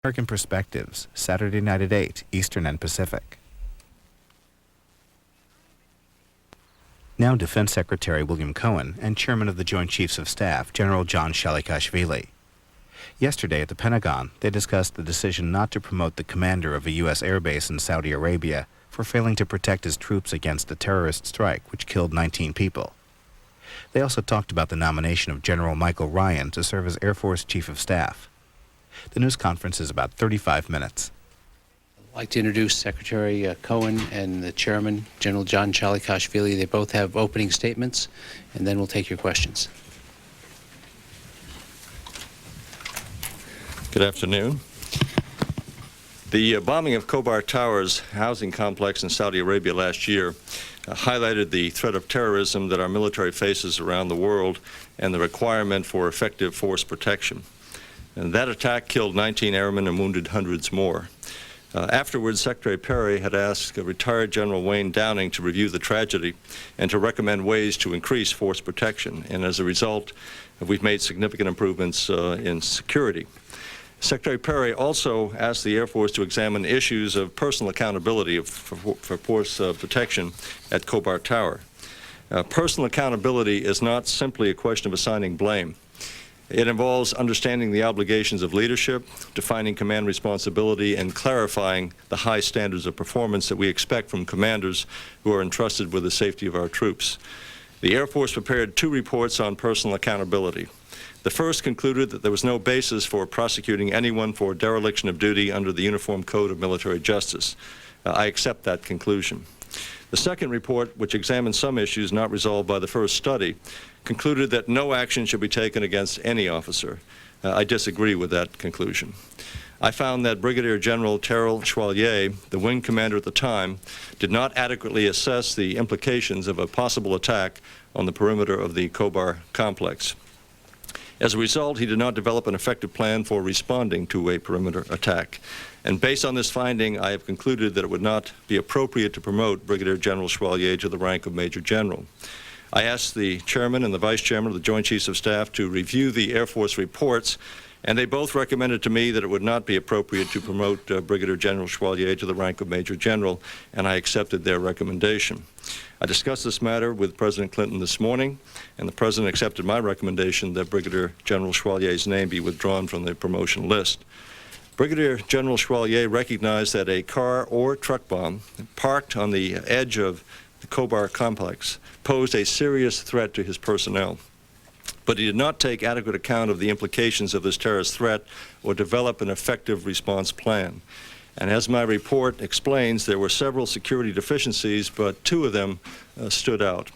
American Perspectives, Saturday night at 8, Eastern and Pacific. Now Defense Secretary William Cohen and Chairman of the Joint Chiefs of Staff, General John Shalikashvili. Yesterday at the Pentagon, they discussed the decision not to promote the commander of a U.S. airbase in Saudi Arabia for failing to protect his troops against a terrorist strike which killed 19 people. They also talked about the nomination of General Michael Ryan to serve as Air Force Chief of Staff. The news conference is about 35 minutes. I'd like to introduce Secretary Cohen and the Chairman, General John Shalikashvili. They both have opening statements, and then we'll take your questions. Good afternoon. The bombing of Khobar Towers housing complex in Saudi Arabia last year highlighted the threat of terrorism that our military faces around the world and the requirement for effective force protection. And that attack killed 19 airmen and wounded hundreds more. Afterwards, Secretary Perry had asked retired General Wayne Downing to review the tragedy and to recommend ways to increase force protection. And as a result, we've made significant improvements in security. Secretary Perry also asked the Air Force to examine issues of personal accountability for force protection at Khobar Tower. Personal accountability is not simply a question of assigning blame. It involves understanding the obligations of leadership, defining command responsibility, and clarifying the high standards of performance that we expect from commanders who are entrusted with the safety of our troops. The Air Force prepared 2 reports on personal accountability. The first concluded that there was no basis for prosecuting anyone for dereliction of duty under the Uniform Code of Military Justice. I accept that conclusion. The second report, which examined some issues not resolved by the first study, concluded that no action should be taken against any officer. I disagree with that conclusion. I found that Brigadier General Schwalier, the wing commander at the time, did not adequately assess the implications of a possible attack on the perimeter of the Khobar complex. As a result, he did not develop an effective plan for responding to a perimeter attack. And based on this finding, I have concluded that it would not be appropriate to promote Brigadier General Schwalier to the rank of Major General. I asked the Chairman and the Vice Chairman of the Joint Chiefs of Staff to review the Air Force reports, and they both recommended to me that it would not be appropriate to promote Brigadier General Schwalier to the rank of Major General, and I accepted their recommendation. I discussed this matter with President Clinton this morning, and the President accepted my recommendation that Brigadier General Schwalier's name be withdrawn from the promotion list. Brigadier General Schwalier recognized that a car or truck bomb parked on the edge of the Khobar complex posed a serious threat to his personnel. But he did not take adequate account of the implications of this terrorist threat or develop an effective response plan. And as my report explains, there were several security deficiencies, but 2 of them stood out.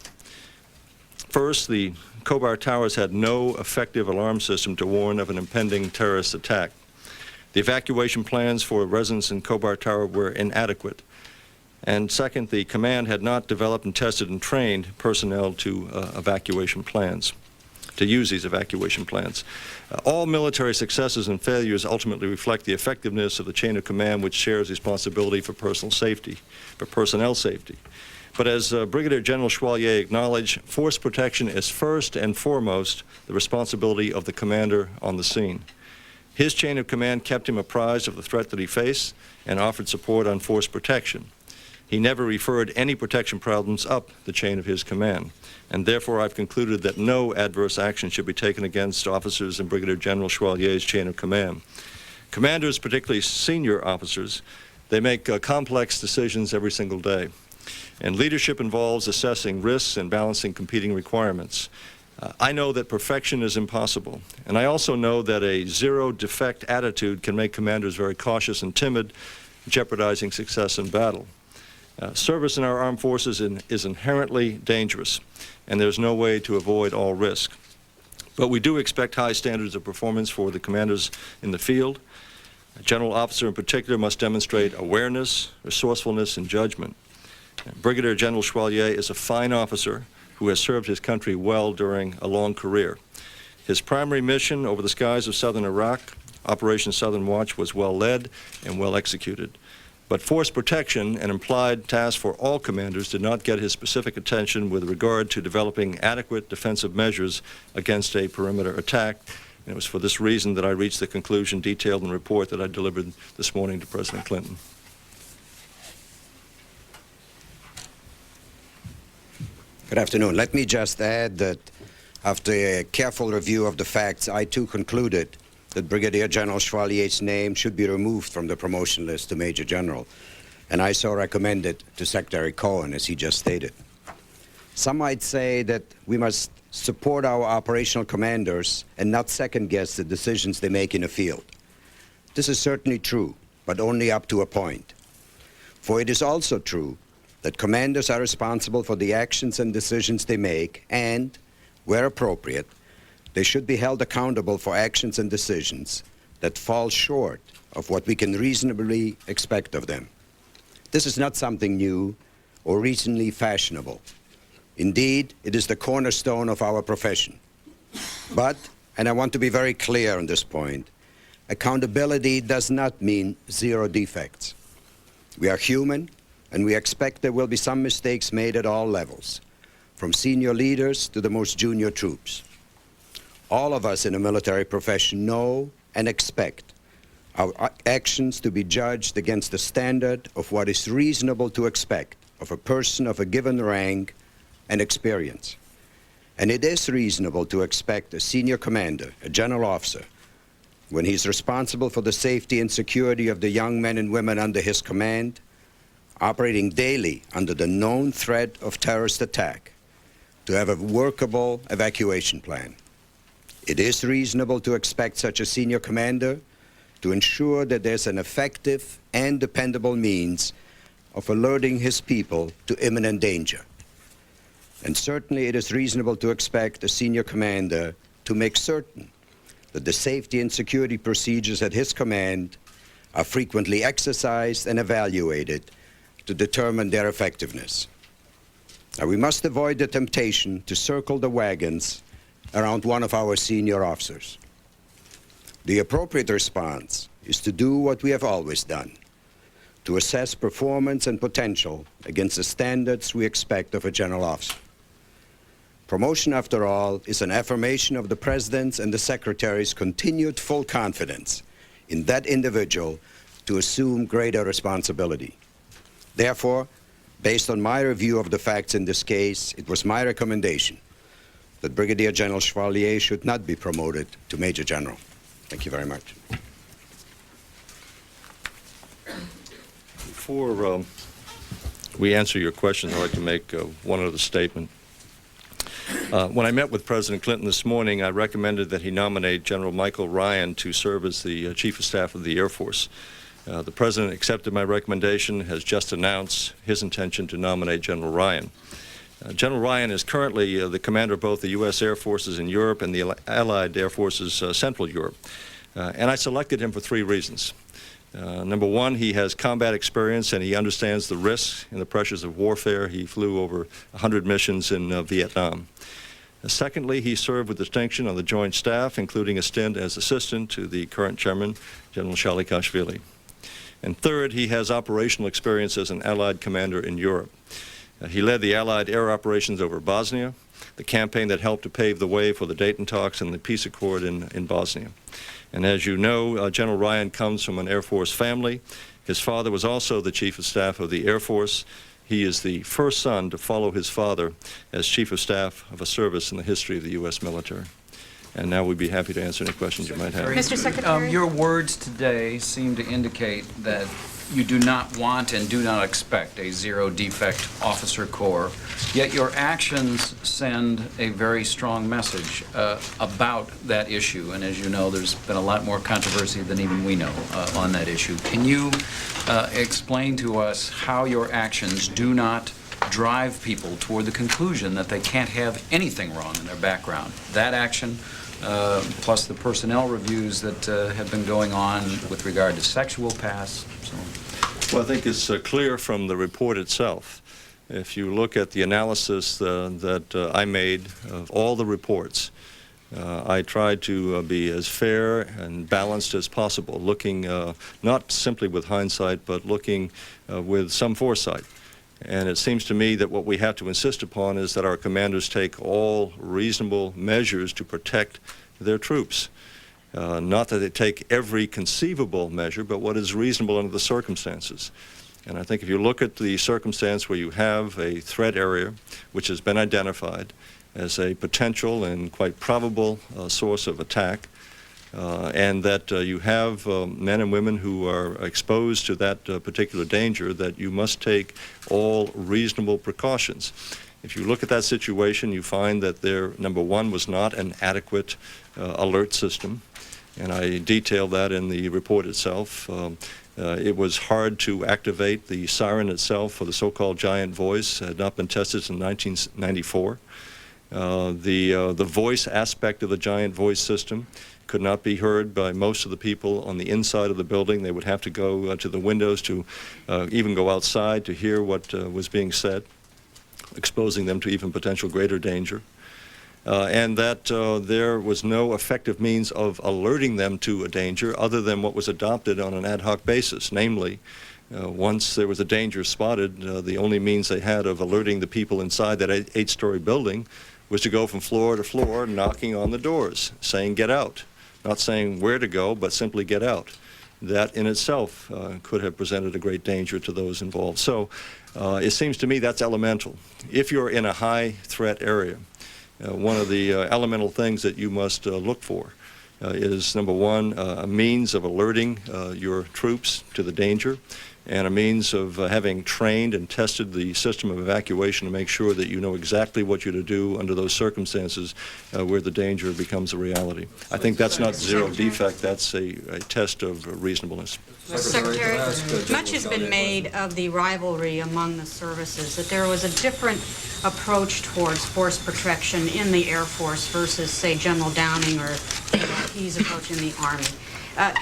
First, the Khobar Towers had no effective alarm system to warn of an impending terrorist attack. The evacuation plans for residents in Khobar Tower were inadequate. And second, the command had not developed and tested and trained personnel to use these evacuation plans. All military successes and failures ultimately reflect the effectiveness of the chain of command, which shares responsibility for personnel safety. But as Brigadier General Schwalier acknowledged, force protection is first and foremost the responsibility of the commander on the scene. His chain of command kept him apprised of the threat that he faced and offered support on force protection. He never referred any protection problems up the chain of his command, and therefore I've concluded that no adverse action should be taken against officers in Brigadier General Schwalier's chain of command. Commanders, particularly senior officers, they make complex decisions every single day, and leadership involves assessing risks and balancing competing requirements. I know that perfection is impossible, and I also know that a zero-defect attitude can make commanders very cautious and timid, jeopardizing success in battle. Service in our armed forces is inherently dangerous, and there's no way to avoid all risk. But we do expect high standards of performance for the commanders in the field. A general officer in particular must demonstrate awareness, resourcefulness, and judgment. Brigadier General Schwalier is a fine officer who has served his country well during a long career. His primary mission over the skies of southern Iraq, Operation Southern Watch, was well led and well executed. But force protection, an implied task for all commanders, did not get his specific attention with regard to developing adequate defensive measures against a perimeter attack, And it was for this reason that I reached the conclusion detailed in the report that I delivered this morning to President Clinton. Good afternoon. Let me just add that after a careful review of the facts, I too concluded that Brigadier General Schwalier's name should be removed from the promotion list to Major General, and I so recommend it to Secretary Cohen, as he just stated. Some might say that we must support our operational commanders and not second-guess the decisions they make in the field. This is certainly true, but only up to a point. For it is also true that commanders are responsible for the actions and decisions they make, and, where appropriate, they should be held accountable for actions and decisions that fall short of what we can reasonably expect of them. This is not something new or recently fashionable. Indeed, it is the cornerstone of our profession. But, and I want to be very clear on this point, accountability does not mean zero defects. We are human, and we expect there will be some mistakes made at all levels, from senior leaders to the most junior troops. All of us in the military profession know and expect our actions to be judged against the standard of what is reasonable to expect of a person of a given rank and experience. And it is reasonable to expect a senior commander, a general officer, when he's responsible for the safety and security of the young men and women under his command, operating daily under the known threat of terrorist attack, to have a workable evacuation plan. It is reasonable to expect such a senior commander to ensure that there's an effective and dependable means of alerting his people to imminent danger. And certainly it is reasonable to expect a senior commander to make certain that the safety and security procedures at his command are frequently exercised and evaluated to determine their effectiveness. Now, we must avoid the temptation to circle the wagons around one of our senior officers. The appropriate response is to do what we have always done, to assess performance and potential against the standards we expect of a general officer. Promotion, after all, is an affirmation of the President's and the Secretary's continued full confidence in that individual to assume greater responsibility. Therefore, based on my review of the facts in this case, it was my recommendation that Brigadier General Schwalier should not be promoted to Major General. Thank you very much. Before we answer your question, I'd like to make one other statement. When I met with President Clinton this morning, I recommended that he nominate General Michael Ryan to serve as the Chief of Staff of the Air Force. The President accepted my recommendation, has just announced his intention to nominate General Ryan. General Ryan is currently the commander of both the U.S. Air Forces in Europe and the Allied Air Forces Central Europe. And I selected him for three reasons. Number one, he has combat experience and he understands the risks and the pressures of warfare. He flew over 100 missions in Vietnam. Secondly, he served with distinction on the Joint Staff, including a stint as assistant to the current chairman, General Shalikashvili. And third, he has operational experience as an Allied commander in Europe. He led the Allied air operations over Bosnia, the campaign that helped to pave the way for the Dayton talks and the peace accord in Bosnia. And as you know, General Ryan comes from an Air Force family. His father was also the Chief of Staff of the Air Force. He is the first son to follow his father as Chief of Staff of a service in the history of the U.S. military. And now we'd be happy to answer any questions you might have. Mr. Secretary? Your words today seem to indicate that you do not want and do not expect a zero-defect officer corps, yet your actions send a very strong message about that issue. And as you know, there's been a lot more controversy than even we know on that issue. Can you explain to us how your actions do not drive people toward the conclusion that they can't have anything wrong in their background? That action, plus the personnel reviews that have been going on with regard to sexual past, so on. Well, I think it's clear from the report itself. If you look at the analysis that I made of all the reports, I tried to be as fair and balanced as possible, looking not simply with hindsight, but looking with some foresight. And it seems to me that what we have to insist upon is that our commanders take all reasonable measures to protect their troops. Not that they take every conceivable measure, but what is reasonable under the circumstances. And I think if you look at the circumstance where you have a threat area which has been identified as a potential and quite probable source of attack, and that you have men and women who are exposed to that particular danger, that you must take all reasonable precautions. If you look at that situation, you find that there, number one, was not an adequate alert system, and I detailed that in the report itself. It was hard to activate the siren itself for the so-called giant voice. It had not been tested since 1994. The voice aspect of the giant voice system could not be heard by most of the people on the inside of the building. They would have to go to the windows to even go outside to hear what was being said, exposing them to even potential greater danger. And that there was no effective means of alerting them to a danger other than what was adopted on an ad hoc basis. Namely, once there was a danger spotted, the only means they had of alerting the people inside that eight-story building was to go from floor to floor knocking on the doors, saying, "Get out." Not saying where to go, but simply get out. That in itself could have presented a great danger to those involved. So it seems to me that's elemental. If you're in a high threat area, one of the elemental things that you must look for is, number one, a means of alerting your troops to the danger, and a means of having trained and tested the system of evacuation to make sure that you know exactly what you're to do under those circumstances where the danger becomes a reality. I think that's not zero defect, that's a test of reasonableness. Secretary, much has been made of the rivalry among the services, that there was a different approach towards force protection in the Air Force versus, say, General Downing or his approach in the Army.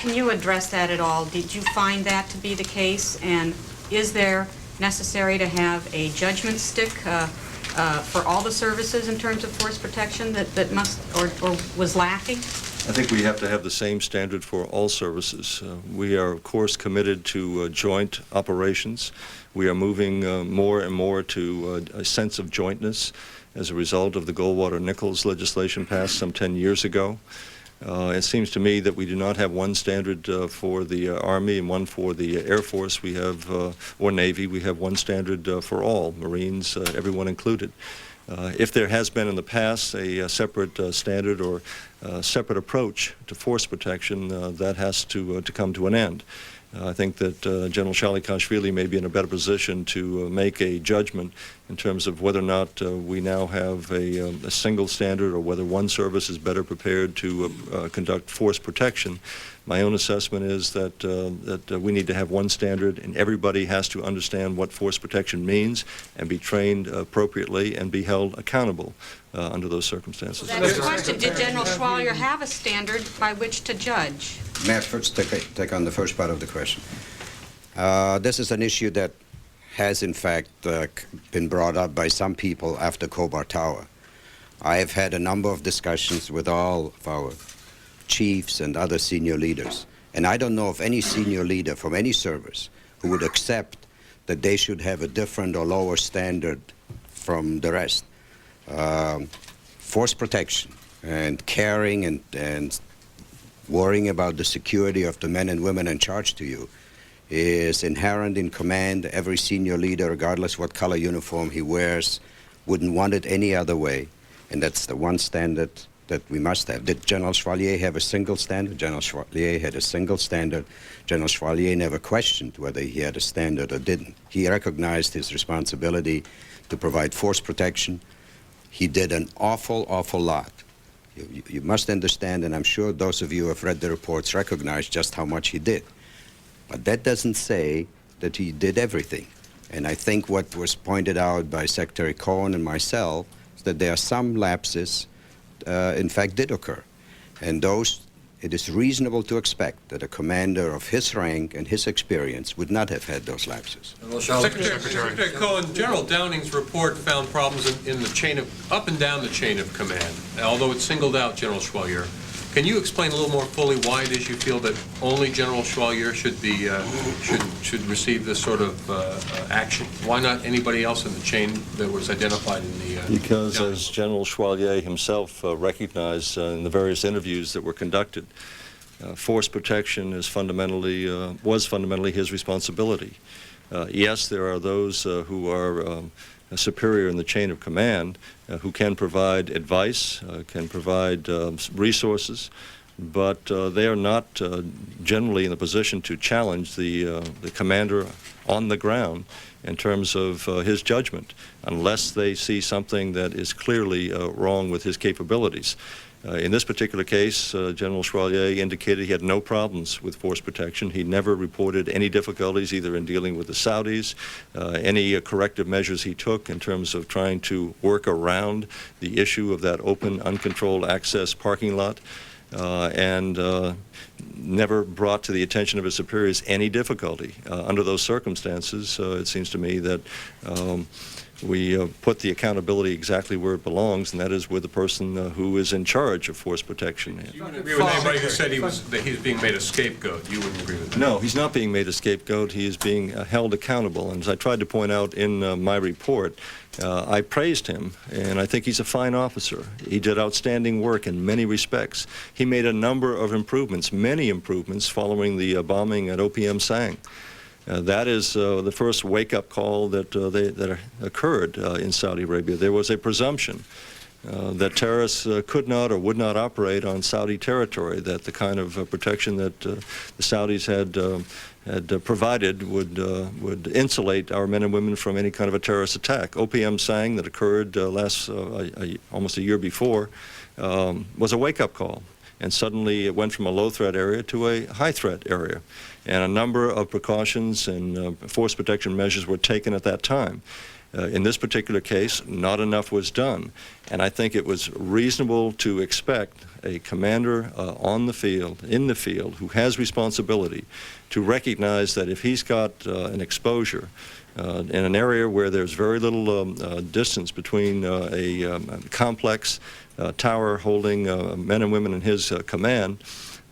Can you address that at all? Did you find that to be the case? And is there necessary to have a judgment stick for all the services in terms of force protection that must or was lacking? I think we have to have the same standard for all services. We are, of course, committed to joint operations. We are moving more and more to a sense of jointness as a result of the Goldwater-Nichols legislation passed some 10 years ago. It seems to me that we do not have one standard for the Army and one for the Air Force. We have, or Navy, we have one standard for all, Marines, everyone included. If there has been in the past a separate standard or separate approach to force protection, that has to come to an end. I think that General Shalikashvili may be in a better position to make a judgment in terms of whether or not we now have a single standard or whether one service is better prepared to conduct force protection. My own assessment is that we need to have one standard, and everybody has to understand what force protection means and be trained appropriately and be held accountable under those circumstances. That was the question. Did General Schwalier have a standard by which to judge? May I first take on the first part of the question? This is an issue that has, in fact, been brought up by some people after Khobar Tower. I have had a number of discussions with all of our chiefs and other senior leaders, and I don't know of any senior leader from any service who would accept that they should have a different or lower standard from the rest. Force protection and caring and worrying about the security of the men and women in charge to you is inherent in command. Every senior leader, regardless what color uniform he wears, wouldn't want it any other way, and that's the one standard that we must have. Did General Schwalier have a single standard? General Schwalier had a single standard. General Schwalier never questioned whether he had a standard or didn't. He recognized his responsibility to provide force protection. He did an awful lot. You must understand, and I'm sure those of you who have read the reports recognize just how much he did. But that doesn't say that he did everything. And I think what was pointed out by Secretary Cohen and myself is that there are some lapses in fact did occur. And those, it is reasonable to expect that a commander of his rank and his experience would not have had those lapses. Secretary Cohen, General Downing's report found problems in the chain of, up and down the chain of command, although it singled out General Schwalier. Can you explain a little more fully why it is you feel that only General Schwalier should be should receive this sort of action? Why not anybody else in the chain that was identified in the? Because, as General Schwalier himself recognized in the various interviews that were conducted, force protection is was fundamentally his responsibility. Yes, there are those who are superior in the chain of command who can provide advice, can provide resources, but they are not generally in a position to challenge the commander on the ground in terms of his judgment, unless they see something that is clearly wrong with his capabilities. In this particular case, General Schwalier indicated he had no problems with force protection. He never reported any difficulties either in dealing with the Saudis, any corrective measures he took in terms of trying to work around the issue of that open, uncontrolled access parking lot, and never brought to the attention of his superiors any difficulty. Under those circumstances, it seems to me that we put the accountability exactly where it belongs, and that is with the person who is in charge of force protection. You wouldn't agree with anybody who said that he's being made a scapegoat. You wouldn't agree with that? No, he's not being made a scapegoat. He is being held accountable. And as I tried to point out in my report, I praised him, and I think he's a fine officer. He did outstanding work in many respects. He made a number of improvements, many improvements, following the bombing at OPM Sang. That is the first wake-up call that occurred in Saudi Arabia. There was a presumption that terrorists could not or would not operate on Saudi territory, that the kind of protection that the Saudis had provided would insulate our men and women from any kind of a terrorist attack. OPM Sang, that occurred almost a year before, was a wake-up call. And suddenly it went from a low-threat area to a high-threat area. And a number of precautions and force protection measures were taken at that time. In this particular case, not enough was done. And I think it was reasonable to expect a commander in the field, who has responsibility, to recognize that if he's got an exposure in an area where there's very little distance between a complex tower holding men and women in his command,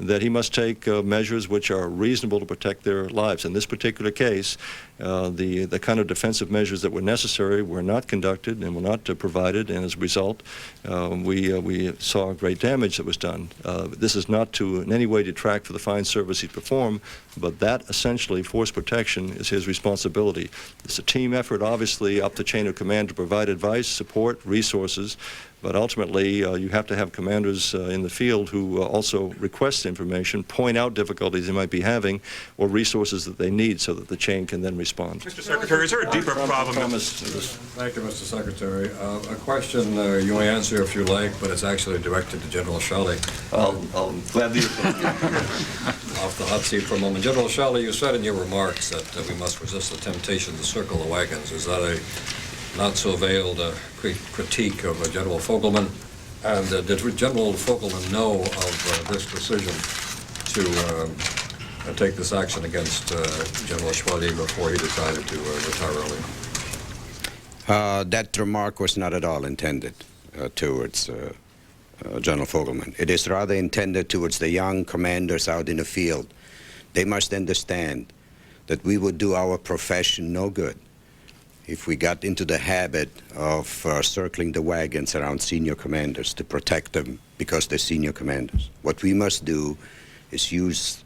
that he must take measures which are reasonable to protect their lives. In this particular case, the kind of defensive measures that were necessary were not conducted and were not provided, and as a result, we saw great damage that was done. This is not to in any way detract for the fine service he performed, but that essentially, force protection, is his responsibility. It's a team effort, obviously, up the chain of command to provide advice, support, resources, but ultimately, you have to have commanders in the field who also request information, point out difficulties they might be having, or resources that they need so that the chain can then respond. Mr. Secretary, is there a deeper problem? Thank you, Mr. Secretary. A question you may answer if you like, but it's actually directed to General Schwalier. I'll gladly Off the hot seat for a moment. General Schwalier, you said in your remarks that we must resist the temptation to circle the wagons. Is that a not-so-veiled critique of General Fogelman? And did General Fogelman know of this decision to take this action against General Schwalier before he decided to retire early? That remark was not at all intended towards General Fogelman. It is rather intended towards the young commanders out in the field. They must understand that we would do our profession no good if we got into the habit of circling the wagons around senior commanders to protect them because they're senior commanders. What we must do is use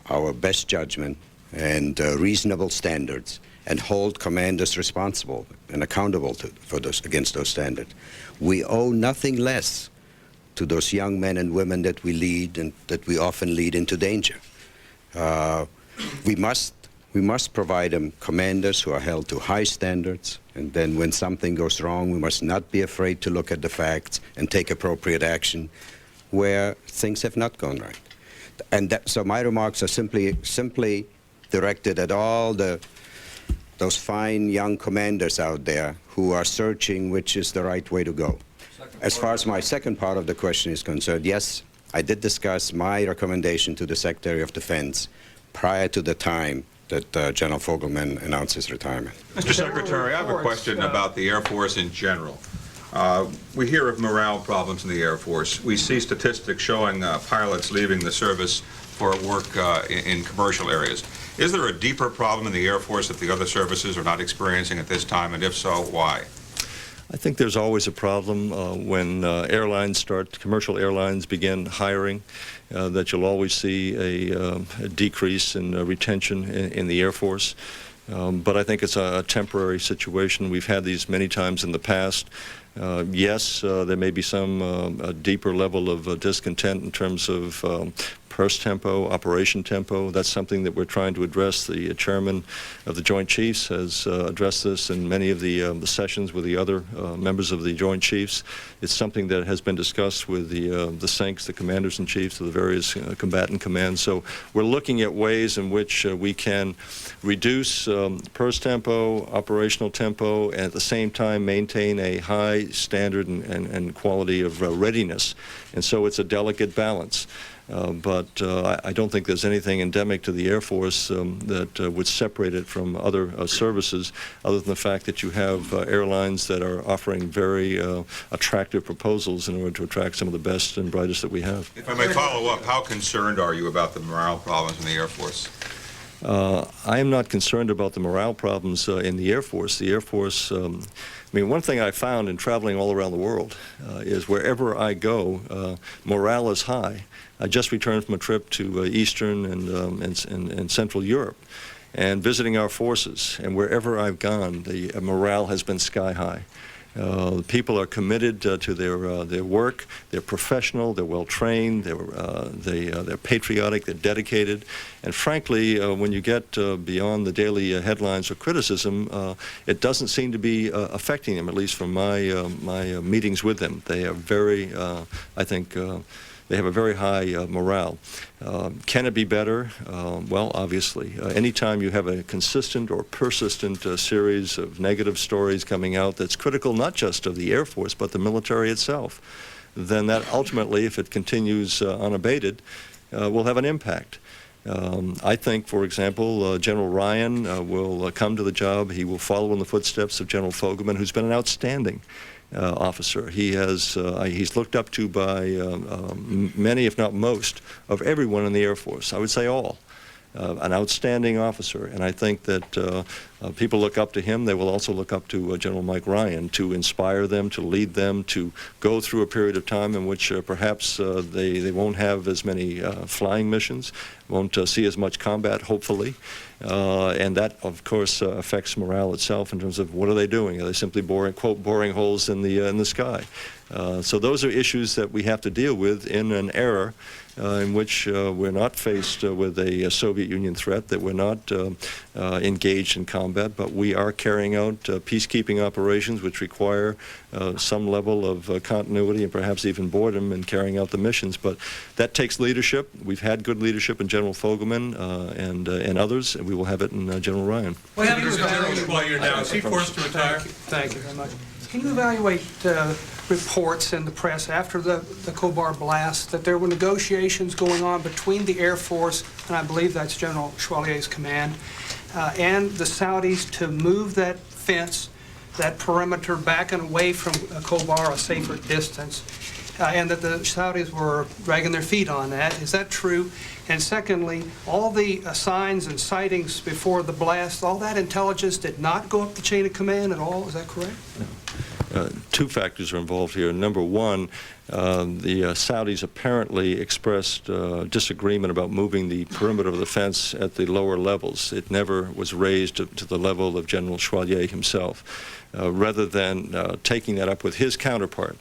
our best judgment and reasonable standards and hold commanders responsible and accountable against those standards. We owe nothing less to those young men and women that we lead and that we often lead into danger. We must provide them commanders who are held to high standards, and then when something goes wrong, we must not be afraid to look at the facts and take appropriate action where things have not gone right. And so my remarks are simply directed at all those fine young commanders out there who are searching which is the right way to go. As far as my second part of the question is concerned, yes, I did discuss my recommendation to the Secretary of Defense prior to the time that General Fogelman announced his retirement. Mr. Secretary, I have a question about the Air Force in general. We hear of morale problems in the Air Force. We see statistics showing pilots leaving the service for work in commercial areas. Is there a deeper problem in the Air Force that the other services are not experiencing at this time, and if so, why? I think there's always a problem when commercial airlines begin hiring, that you'll always see a decrease in retention in the Air Force. But I think it's a temporary situation. We've had these many times in the past. Yes, there may be some deeper level of discontent in terms of purse tempo, operation tempo. That's something that we're trying to address. The chairman of the Joint Chiefs has addressed this in many of the sessions with the other members of the Joint Chiefs. It's something that has been discussed with the SINCs, the commanders-in-chiefs of the various combatant commands. So we're looking at ways in which we can reduce purse tempo, operational tempo, and at the same time maintain a high standard and quality of readiness. And so it's a delicate balance. But I don't think there's anything endemic to the Air Force that would separate it from other services, other than the fact that you have airlines that are offering very attractive proposals in order to attract some of the best and brightest that we have. If I may follow up, how concerned are you about the morale problems in the Air Force? I am not concerned about the morale problems in the Air Force. The Air Force, I mean, one thing I found in traveling all around the world is wherever I go, morale is high. I just returned from a trip to Eastern and Central Europe and visiting our forces, and wherever I've gone, the morale has been sky high. People are committed to their work. They're professional. They're well trained. They're patriotic. They're dedicated. And frankly, when you get beyond the daily headlines or criticism, it doesn't seem to be affecting them. At least from my meetings with them, they are very, I think. They have a very high morale. Can it be better? Well, obviously. Anytime you have a consistent or persistent series of negative stories coming out that's critical not just of the Air Force but the military itself, then that ultimately, if it continues unabated, will have an impact. I think, for example, General Ryan will come to the job. He will follow in the footsteps of General Fogelman, who's been an outstanding officer. He's looked up to by many, if not most, of everyone in the Air Force. I would say all. An outstanding officer, and I think that people look up to him. They will also look up to General Mike Ryan to inspire them, to lead them, to go through a period of time in which perhaps they won't have as many flying missions, won't see as much combat, hopefully, and that, of course, affects morale itself in terms of what are they doing? Are they simply boring holes in the sky? So those are issues that we have to deal with in an era in which we're not faced with a Soviet Union threat, that we're not engaged in combat, but we are carrying out peacekeeping operations which require some level of continuity and perhaps even boredom in carrying out the missions. But that takes leadership. We've had good leadership in General Fogelman and others, and we will have it in General Ryan. Well, General Schwalier now, is he forced to retire? Thank you very much. Can you evaluate reports in the press after the Khobar blast that there were negotiations going on between the Air Force, and I believe that's General Schwalier's command, and the Saudis to move that fence, that perimeter back and away from Khobar, a safer distance, and that the Saudis were dragging their feet on that? Is that true? And secondly, all the signs and sightings before the blast, all that intelligence did not go up the chain of command at all. Is that correct? No. Two factors are involved here. Number one, the Saudis apparently expressed disagreement about moving the perimeter of the fence at the lower levels. It never was raised to the level of General Schwalier himself. Rather than taking that up with his counterpart,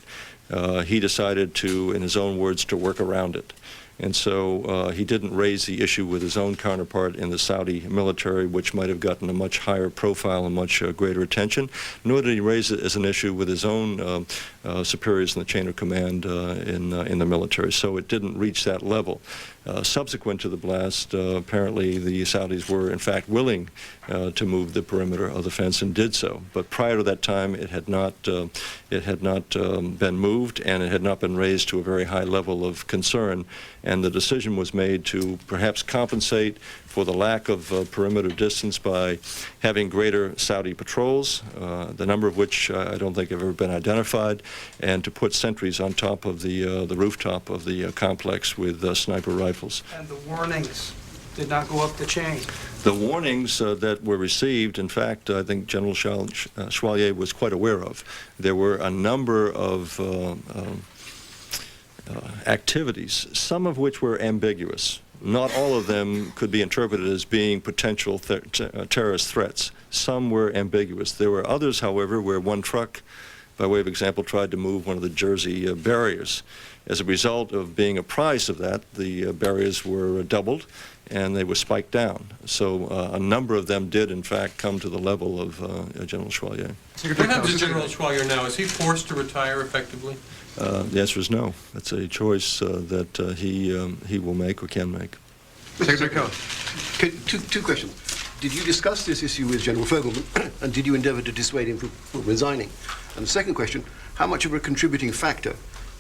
he decided to, in his own words, to work around it. And so he didn't raise the issue with his own counterpart in the Saudi military, which might have gotten a much higher profile and much greater attention, nor did he raise it as an issue with his own superiors in the chain of command in the military. So it didn't reach that level. Subsequent to the blast, apparently the Saudis were in fact willing to move the perimeter of the fence and did so. But prior to that time, it had not been moved, and it had not been raised to a very high level of concern. And the decision was made to perhaps compensate for the lack of perimeter distance by having greater Saudi patrols, the number of which I don't think have ever been identified, and to put sentries on top of the rooftop of the complex with sniper rifles. And the warnings did not go up the chain. The warnings that were received, in fact, I think General Schwalier was quite aware of. There were a number of activities, some of which were ambiguous. Not all of them could be interpreted as being potential terrorist threats. Some were ambiguous. There were others, however, where one truck, by way of example, tried to move one of the Jersey barriers. As a result of being apprised of that, the barriers were doubled and they were spiked down. So a number of them did, in fact, come to the level of General Schwalier. What happens to General Schwalier now? Is he forced to retire effectively? The answer is no. That's a choice that he will make or can make. Secretary Cohen. Two questions. Did you discuss this issue with General Fogelman, and did you endeavor to dissuade him from resigning? And the second question, how much of a contributing factor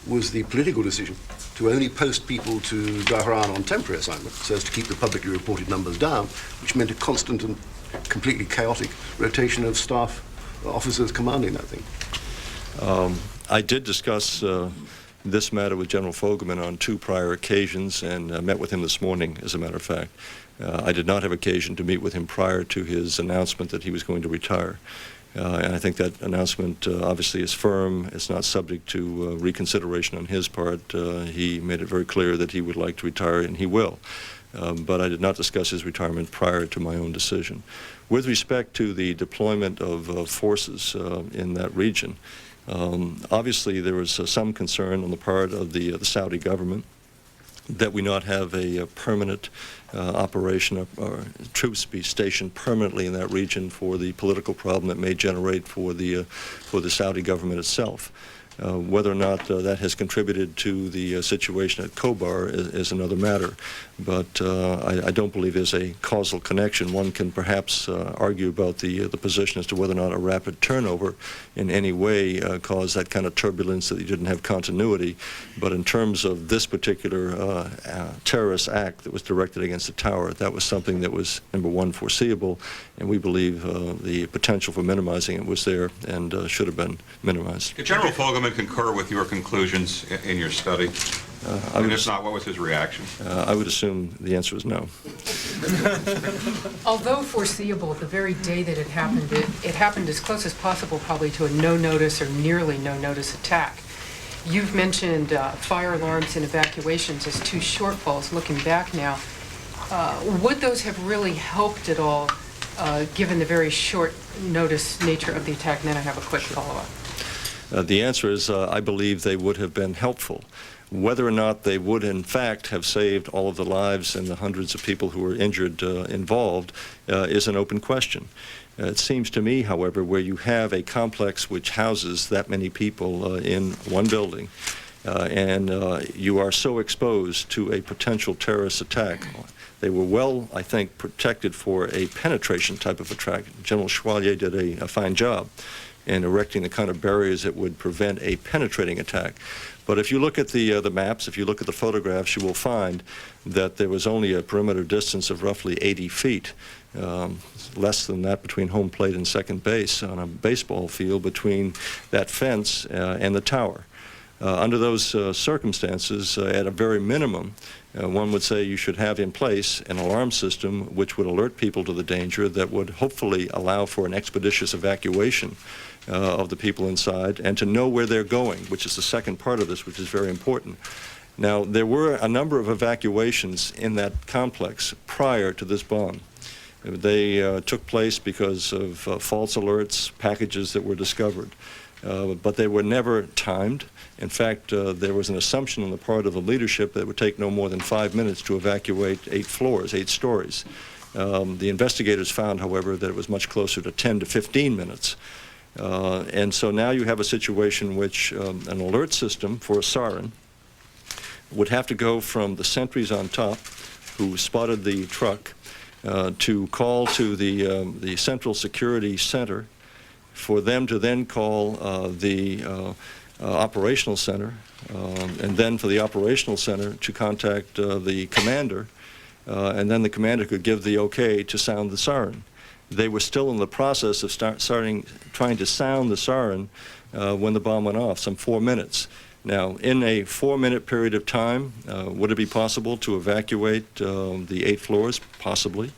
was the political decision to only post people to Dhahran on temporary assignment so as to keep the publicly reported numbers down, which meant a constant and completely chaotic rotation of staff officers commanding that thing? I did discuss this matter with General Fogelman on 2 prior occasions and met with him this morning, as a matter of fact. I did not have occasion to meet with him prior to his announcement that he was going to retire. And I think that announcement obviously is firm. It's not subject to reconsideration on his part. He made it very clear that he would like to retire, and he will. But I did not discuss his retirement prior to my own decision. With respect to the deployment of forces in that region, obviously there was some concern on the part of the Saudi government that we not have a permanent operation or troops be stationed permanently in that region for the political problem that may generate for the Saudi government itself. Whether or not that has contributed to the situation at Khobar is another matter, but I don't believe there's a causal connection. One can perhaps argue about the position as to whether or not a rapid turnover in any way caused that kind of turbulence that you didn't have continuity, but in terms of this particular terrorist act that was directed against the tower, that was something that was, number one, foreseeable, and we believe the potential for minimizing it was there and should have been minimized. Did General Fogelman concur with your conclusions in your study? And if not, what was his reaction? I would assume the answer is no. Although foreseeable, the very day that it happened as close as possible probably to a no-notice or nearly no-notice attack. You've mentioned fire alarms and evacuations as 2 shortfalls. Looking back now, would those have really helped at all, given the very short notice nature of the attack? And then I have a quick follow-up. The answer is I believe they would have been helpful. Whether or not they would, in fact, have saved all of the lives and the hundreds of people who were injured involved is an open question. It seems to me, however, where you have a complex which houses that many people in one building, and you are so exposed to a potential terrorist attack, they were well, I think, protected for a penetration type of attack. General Schwalier did a fine job in erecting the kind of barriers that would prevent a penetrating attack. But if you look at the maps, if you look at the photographs, you will find that there was only a perimeter distance of roughly 80 feet, less than that between home plate and second base on a baseball field between that fence and the tower. Under those circumstances, at a very minimum, one would say you should have in place an alarm system which would alert people to the danger, that would hopefully allow for an expeditious evacuation of the people inside, and to know where they're going, which is the second part of this, which is very important. Now, there were a number of evacuations in that complex prior to this bomb. They took place because of false alerts, packages that were discovered, but they were never timed. In fact, there was an assumption on the part of the leadership that it would take no more than 5 minutes to evacuate 8 floors, 8 stories. The investigators found, however, that it was much closer to 10 to 15 minutes. And so now you have a situation which an alert system for a siren would have to go from the sentries on top who spotted the truck to call to the Central Security Center, for them to then call the operational center, and then for the operational center to contact the commander, and then the commander could give the okay to sound the siren. They were still in the process of trying to sound the siren when the bomb went off, some 4 minutes. Now, in a 4-minute period of time, would it be possible to evacuate the 8 floors? Possibly.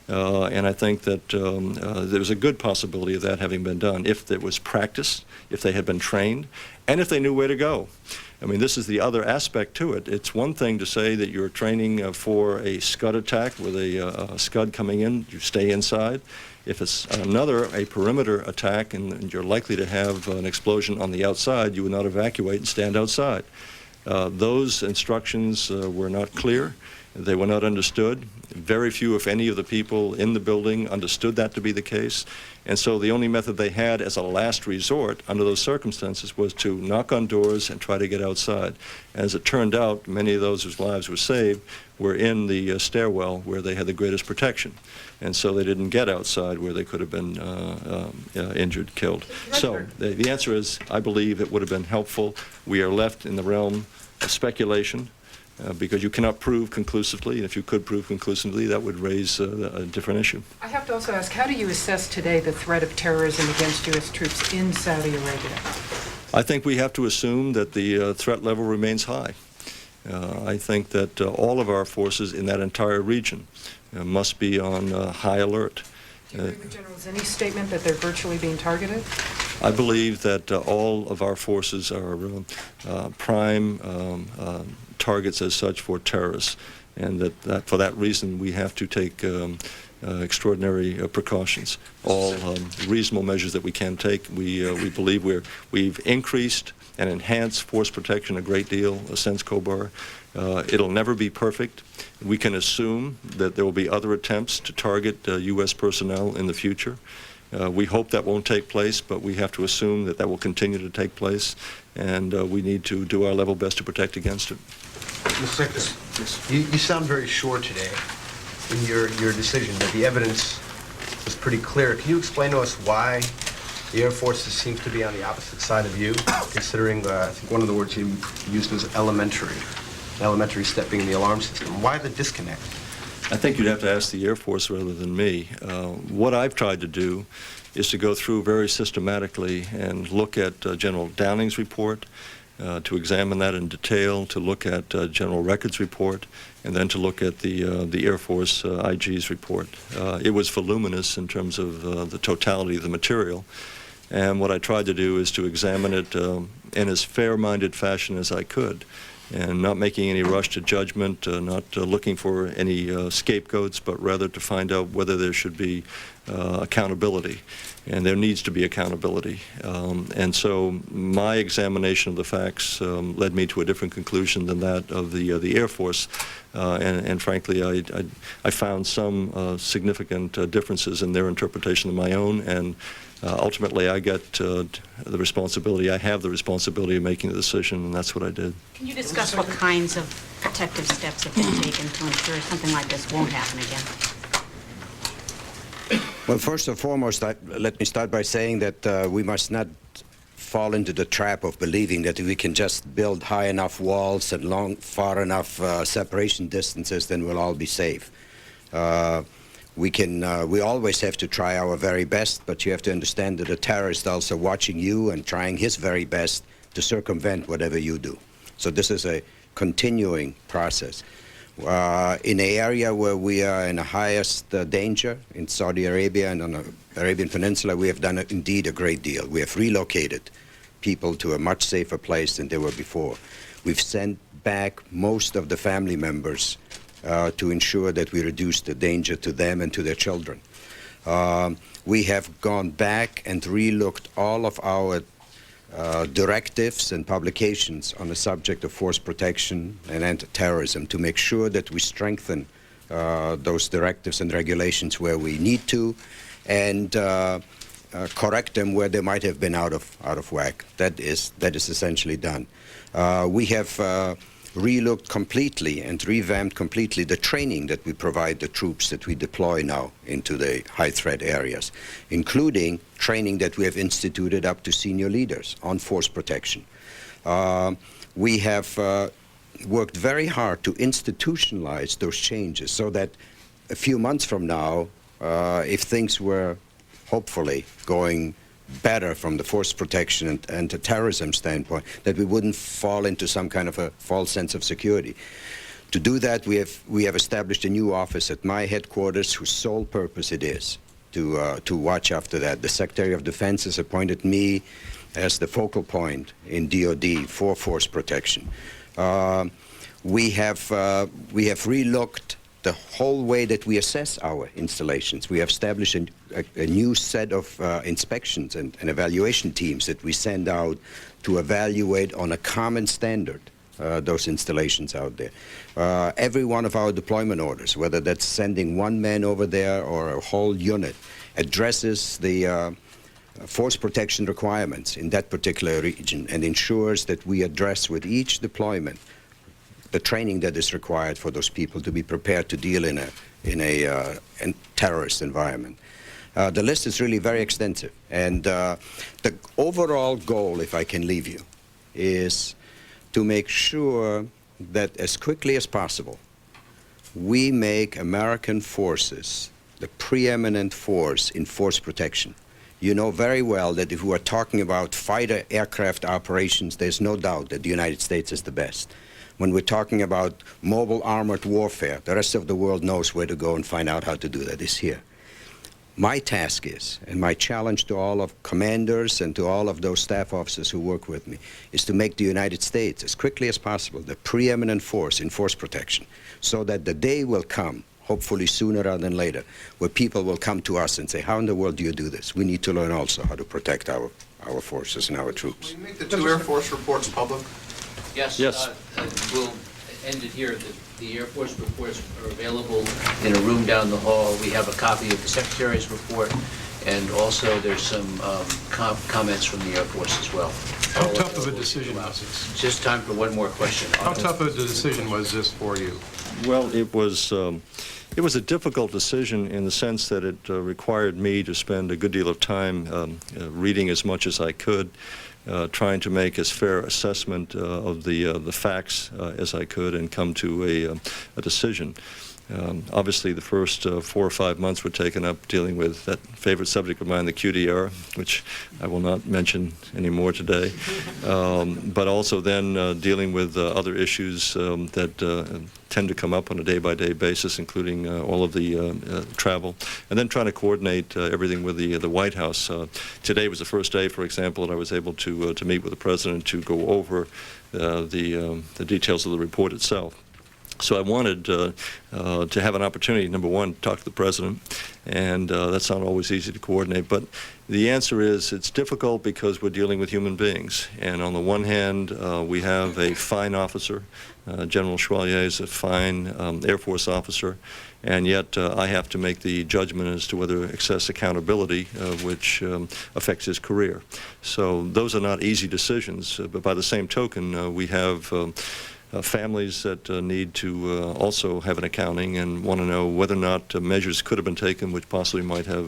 And I think that there's a good possibility of that having been done if there was practice, if they had been trained, and if they knew where to go. I mean, this is the other aspect to it. It's one thing to say that you're training for a Scud attack with a Scud coming in, you stay inside. If it's a perimeter attack and you're likely to have an explosion on the outside, you would not evacuate and stand outside. Those instructions were not clear. They were not understood. Very few, if any, of the people in the building understood that to be the case. And so the only method they had as a last resort under those circumstances was to knock on doors and try to get outside. As it turned out, many of those whose lives were saved were in the stairwell where they had the greatest protection. And so they didn't get outside where they could have been injured, killed. So the answer is, I believe it would have been helpful. We are left in the realm of speculation. Because you cannot prove conclusively, and if you could prove conclusively, that would raise a different issue. I have to also ask, how do you assess today the threat of terrorism against U.S. troops in Saudi Arabia? I think we have to assume that the threat level remains high. I think that all of our forces in that entire region must be on high alert. Do you agree with General Zinni's statement that they're virtually being targeted? I believe that all of our forces are prime targets as such for terrorists, and that for that reason we have to take extraordinary precautions. All reasonable measures that we can take. We believe we've increased and enhanced force protection a great deal since Khobar. It'll never be perfect. We can assume that there will be other attempts to target U.S. personnel in the future. We hope that won't take place, but we have to assume that that will continue to take place, and we need to do our level best to protect against it. Mr. Specter, you sound very sure today in your decision that the evidence was pretty clear. Can you explain to us why the Air Force seems to be on the opposite side of you, considering I think one of the words you used was elementary, an elementary step being the alarm system? Why the disconnect? I think you'd have to ask the Air Force rather than me. What I've tried to do is to go through very systematically and look at General Downing's report, to examine that in detail, to look at General Record's report, and then to look at the Air Force IG's report. It was voluminous in terms of the totality of the material, and what I tried to do is to examine it in as fair-minded fashion as I could, and not making any rush to judgment, not looking for any scapegoats, but rather to find out whether there should be accountability. And there needs to be accountability. And so my examination of the facts led me to a different conclusion than that of the Air Force. And frankly, I found some significant differences in their interpretation of my own, and ultimately I get the responsibility, I have the responsibility of making the decision, and that's what I did. Can you discuss what kinds of protective steps have been taken to ensure something like this won't happen again? Well, first and foremost, let me start by saying that we must not fall into the trap of believing that if we can just build high enough walls and far enough separation distances, then we'll all be safe. We always have to try our very best, but you have to understand that a terrorist also watching you and trying his very best to circumvent whatever you do. So this is a continuing process. In an area where we are in the highest danger, in Saudi Arabia and on the Arabian Peninsula, we have done indeed a great deal. We have relocated people to a much safer place than they were before. We've sent back most of the family members to ensure that we reduce the danger to them and to their children. We have gone back and re-looked all of our directives and publications on the subject of force protection and anti-terrorism to make sure that we strengthen those directives and regulations where we need to, and correct them where they might have been out of whack. That is essentially done. We have relooked completely and revamped completely the training that we provide the troops that we deploy now into the high-threat areas, including training that we have instituted up to senior leaders on force protection. We have worked very hard to institutionalize those changes so that a few months from now, if things were hopefully going better from the force protection and the terrorism standpoint, that we wouldn't fall into some kind of a false sense of security. To do that, we have established a new office at my headquarters whose sole purpose it is to watch after that. The Secretary of Defense has appointed me as the focal point in DoD for force protection. We have relooked the whole way that we assess our installations. We have established a new set of inspections and evaluation teams that we send out to evaluate on a common standard those installations out there. Every one of our deployment orders, whether that's sending one man over there or a whole unit, addresses the force protection requirements in that particular region and ensures that we address with each deployment the training that is required for those people to be prepared to deal in a terrorist environment. The list is really very extensive, and the overall goal, if I can leave you, is to make sure that as quickly as possible we make American forces the preeminent force in force protection. You know very well that if we are talking about fighter aircraft operations, there's no doubt that the United States is the best. When we're talking about mobile armored warfare, the rest of the world knows where to go and find out how to do that. It's here. My task is, and my challenge to all of commanders and to all of those staff officers who work with me, is to make the United States, as quickly as possible, the preeminent force in force protection, so that the day will come, hopefully sooner rather than later, where people will come to us and say, how in the world do you do this? We need to learn also how to protect our forces and our troops. Will you make the two Air Force reports public? Yes. We'll end it here. The Air Force reports are available in a room down the hall. We have a copy of the Secretary's report, and also there's some comments from the Air Force as well. How tough of a decision was this? Just time for one more question. How tough of a decision was this for you? Well, it was a difficult decision in the sense that it required me to spend a good deal of time reading as much as I could, trying to make as fair assessment of the facts as I could and come to a decision. Obviously, the first 4 or 5 months were taken up dealing with that favorite subject of mine, the QDR, which I will not mention anymore today, but also then dealing with other issues that tend to come up on a day-by-day basis, including all of the travel, and then trying to coordinate everything with the White House. Today was the first day, for example, that I was able to meet with the President to go over the details of the report itself. So I wanted to have an opportunity, number one, to talk to the President, and that's not always easy to coordinate. But the answer is it's difficult because we're dealing with human beings. And on the one hand, we have a fine officer. General Schwalier is a fine Air Force officer, and yet I have to make the judgment as to whether access accountability, which affects his career. So those are not easy decisions, but by the same token, we have families that need to also have an accounting and want to know whether or not measures could have been taken which possibly might have